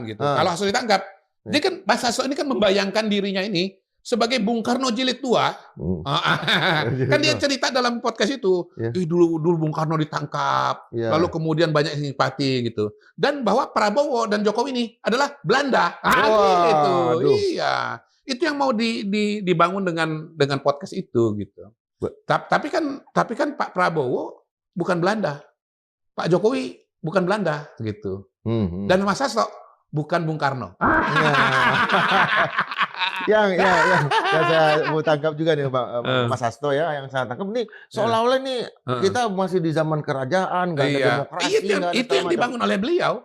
gitu. Kalau Hasto ditangkap, dia kan Mas Hasto ini kan membayangkan dirinya ini sebagai Bung Karno jilid 2. Kan dia cerita dalam podcast itu, dulu Bung Karno ditangkap, lalu kemudian banyak yang simpati gitu. Dan bahwa Prabowo dan Jokowi ini adalah Belanda. Gitu. Iya. Itu yang mau dibangun dengan podcast itu gitu. Tapi kan Pak Prabowo bukan Belanda. Pak Jokowi bukan Belanda gitu. Dan Mas Hasto bukan Bung Karno. yang saya mau tangkap juga nih Mas Hasto ya, yang saya tangkap ini seolah-olah nih kita masih di zaman kerajaan, nggak ada demokrasi. Itu yang dibangun oleh beliau.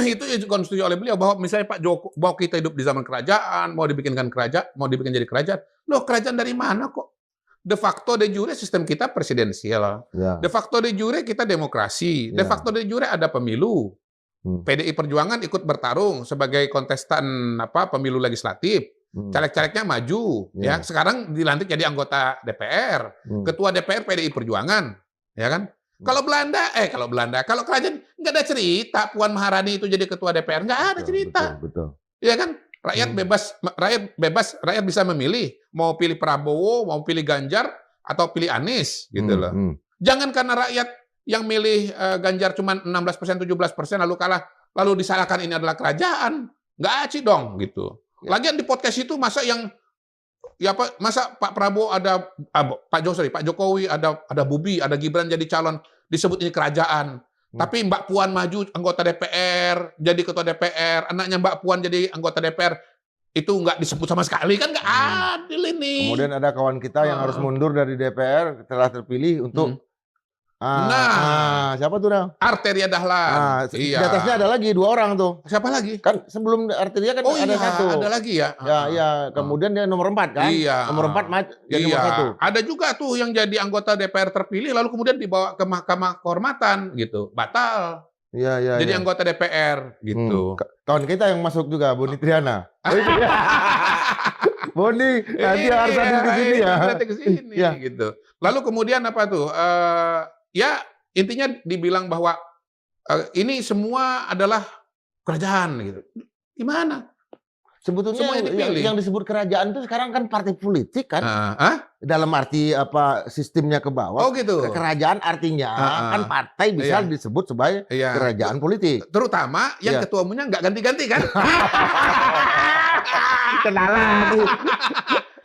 Itu yang dikonstruksi oleh beliau, bahwa misalnya Pak Joko, bahwa kita hidup di zaman kerajaan, mau dibikin jadi kerajaan. Loh, kerajaan dari mana kok? De facto de jure sistem kita presidensial. De facto de jure kita demokrasi. De facto de jure ada pemilu. PDI Perjuangan ikut bertarung sebagai kontestan pemilu legislatif. Caleg-calegnya maju, ya. Sekarang dilantik jadi anggota DPR, ketua DPR PDI Perjuangan, ya kan? Kalau kerajaan nggak ada cerita Puan Maharani itu jadi ketua DPR, nggak ada cerita, betul. Ya kan? Rakyat bisa memilih mau pilih Prabowo, mau pilih Ganjar atau pilih Anies, gitu loh. Jangan karena rakyat yang milih Ganjar cuma 16%, 17% lalu kalah, lalu disalahkan ini adalah kerajaan, nggak aci dong, gitu. Lagian di podcast itu masa Pak Prabowo ada Pak Jokowi ada Bubi, ada Gibran jadi calon, disebut ini kerajaan. Tapi Mbak Puan maju anggota DPR, jadi ketua DPR, anaknya Mbak Puan jadi anggota DPR, itu nggak disebut sama sekali, kan nggak adil ini. Kemudian ada kawan kita yang harus mundur dari DPR setelah terpilih untuk siapa tuh Nal? Arteria Dahlan. Di atasnya ada lagi 2 orang tuh. Siapa lagi? Kan sebelum Arteria kan ada satu. Ada lagi ya. Kemudian dia nomor 4 kan? Nomor 4 jadi nomor 1. Ada juga tuh yang jadi anggota DPR terpilih lalu kemudian dibawa ke Mahkamah Kehormatan gitu. Batal. Jadi anggota DPR gitu. Kawan kita yang masuk juga, Boni Triana. Boni, nanti harus ada di sini ya. Ke sini gitu. Lalu kemudian apa tuh? Ya intinya dibilang bahwa ini semua adalah kerajaan gitu. Gimana? Sebetulnya yang disebut kerajaan itu sekarang kan partai politik kan? Dalam arti sistemnya ke bawah. Oh gitu. Kerajaan artinya kan partai bisa disebut sebagai kerajaan politik. Terutama yang ketua umumnya nggak ganti-ganti kan? Kenalan.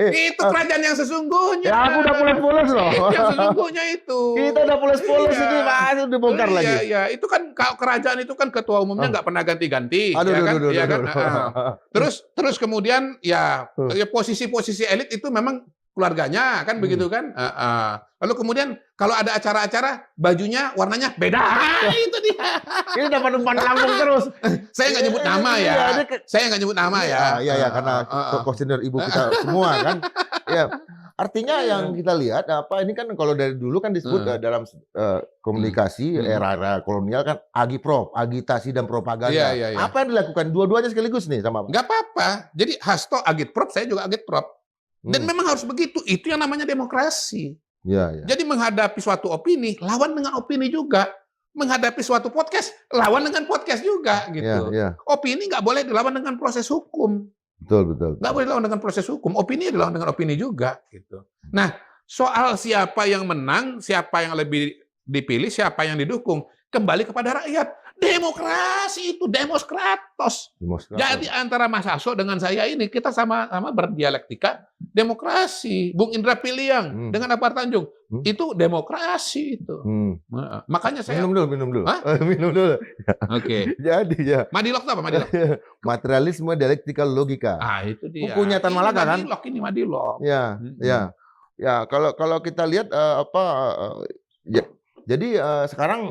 Itu kerajaan yang sesungguhnya. Ya aku udah pulas-pulas loh. Yang sesungguhnya itu. Kita udah pulas-pulas ini masih dibongkar lagi. Iya, itu kan kerajaan itu kan ketua umumnya nggak pernah ganti-ganti. Terus kemudian posisi-posisi elit itu memang keluarganya kan begitu kan. Lalu kemudian kalau ada acara-acara bajunya warnanya beda. Itu dia. Ini dapat umpan lambung terus. Saya nggak nyebut nama ya. Saya nggak nyebut nama ya. Iya karena tokoh senior ibu kita semua kan. Ya. Artinya yang kita lihat ini kan kalau dari dulu kan disebut dalam komunikasi era kolonial kan agiprop, agitasi dan propaganda. Apa yang dilakukan dua-duanya sekaligus nih sama? Nggak apa-apa. Jadi Hasto agitprop, saya juga agitprop. Dan memang harus begitu. Itu yang namanya demokrasi. Jadi menghadapi suatu opini, lawan dengan opini juga. Menghadapi suatu podcast, lawan dengan podcast juga gitu. Opini nggak boleh dilawan dengan proses hukum. Betul. Nggak boleh dilawan dengan proses hukum. Opini dilawan dengan opini juga gitu. Nah, soal siapa yang menang, siapa yang lebih dipilih, siapa yang didukung, kembali kepada rakyat. Demokrasi itu demos kratos. Jadi antara Mas Hasto dengan saya ini kita sama-sama berdialektika demokrasi. Bung Indra Piliang dengan Apar Tanjung itu demokrasi itu. Makanya saya minum dulu. Minum dulu. Oke. Jadi ya. Madilog itu apa Madilog? Materialisme dialektika logika. Itu dia. Bukunya Tan Malaka kan? Ini Madilog. Ya, kalau kita lihat jadi sekarang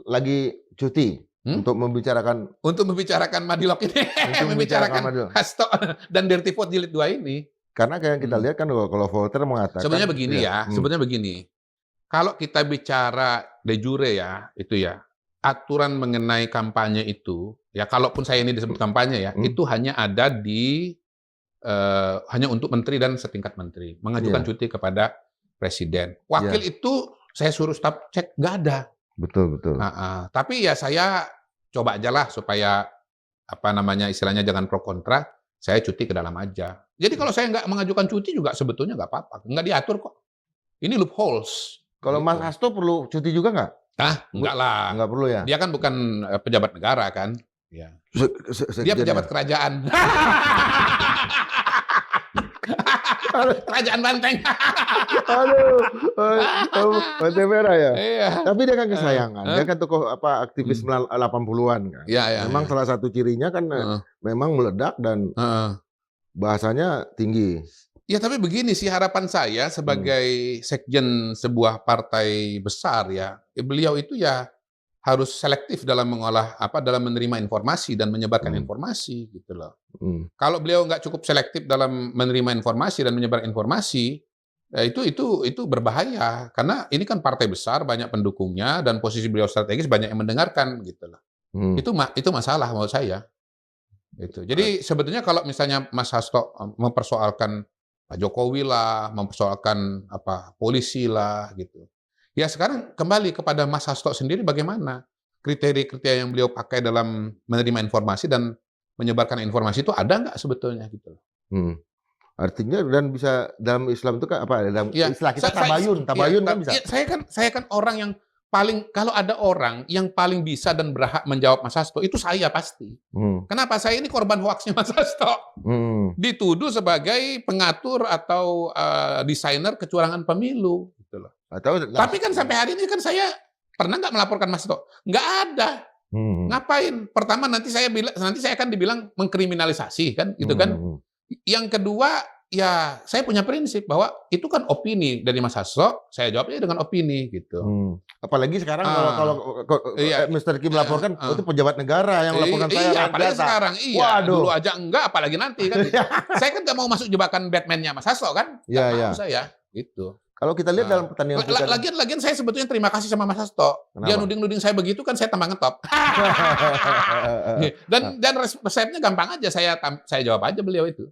lagi cuti untuk membicarakan Madilog ini, membicarakan Hasto dan Dirty Vote jilid 2 ini. Karena kayak kita lihat kan kalau Voltaire mengatakan sebenarnya begini. Kalau kita bicara de jure itu aturan mengenai kampanye itu, kalaupun saya ini disebut kampanye itu hanya ada hanya untuk menteri dan setingkat menteri mengajukan cuti kepada presiden. Wakil itu saya suruh staf cek nggak ada. Betul. Tapi saya coba aja lah supaya apa namanya istilahnya jangan pro kontra, saya cuti ke dalam aja. Jadi kalau saya nggak mengajukan cuti juga sebetulnya nggak apa-apa, nggak diatur kok. Ini loopholes. Kalau Gitu. Mas Hasto perlu cuti juga nggak? Enggak lah. Nggak perlu ya? Dia kan bukan pejabat negara kan. Ya. Dia Sekjennya. pejabat kerajaan. Kerajaan Banteng. Aduh, Banteng Merah ya. Iya. Tapi dia kan kesayangan. Dia kan tokoh aktivis 80-an kan. Iya, iya. Memang salah satu cirinya kan memang meledak dan bahasanya tinggi. Ya tapi begini sih harapan saya sebagai sekjen sebuah partai besar ya, beliau itu ya harus selektif dalam mengolah dalam menerima informasi dan menyebarkan informasi gitu loh. Kalau beliau nggak cukup selektif dalam menerima informasi dan menyebar informasi, itu berbahaya karena ini kan partai besar banyak pendukungnya dan posisi beliau strategis banyak yang mendengarkan gitu loh. Itu masalah menurut saya. Gitu. Jadi sebetulnya kalau misalnya Mas Hasto mempersoalkan Pak Jokowi lah, mempersoalkan polisi lah gitu. Ya sekarang kembali kepada Mas Hasto sendiri bagaimana kriteria-kriteria yang beliau pakai dalam menerima informasi dan menyebarkan informasi itu ada nggak sebetulnya gitu. Artinya dan bisa dalam Islam itu kan dalam istilah kita tabayun kan bisa. Saya kan orang yang paling kalau ada orang yang paling bisa dan berhak menjawab Mas Hasto itu saya pasti. Kenapa? Saya ini korban hoaxnya Mas Hasto. Dituduh sebagai pengatur atau desainer kecurangan pemilu gitu loh. Tapi kan sampai hari ini kan saya pernah nggak melaporkan Mas Hasto? Nggak ada. Ngapain? Pertama nanti saya akan dibilang mengkriminalisasi kan, gitu kan. Yang kedua, ya saya punya prinsip bahwa itu kan opini dari Mas Hasto, saya jawabnya dengan opini gitu. Apalagi sekarang kalau Mr. Kim melaporkan itu pejabat negara yang melaporkan saya. Iya, apalagi sekarang. Iya, waduh. Dulu aja enggak, apalagi nanti kan. Saya kan nggak mau masuk jebakan Batman-nya Mas Hasto kan. Nggak mau saya, gitu. Kalau kita lihat dalam pertandingan lagian saya sebetulnya terima kasih sama Mas Hasto. Dia nuding-nuding saya begitu kan saya tambah ngetop. Dan resepnya gampang aja, saya jawab aja beliau itu.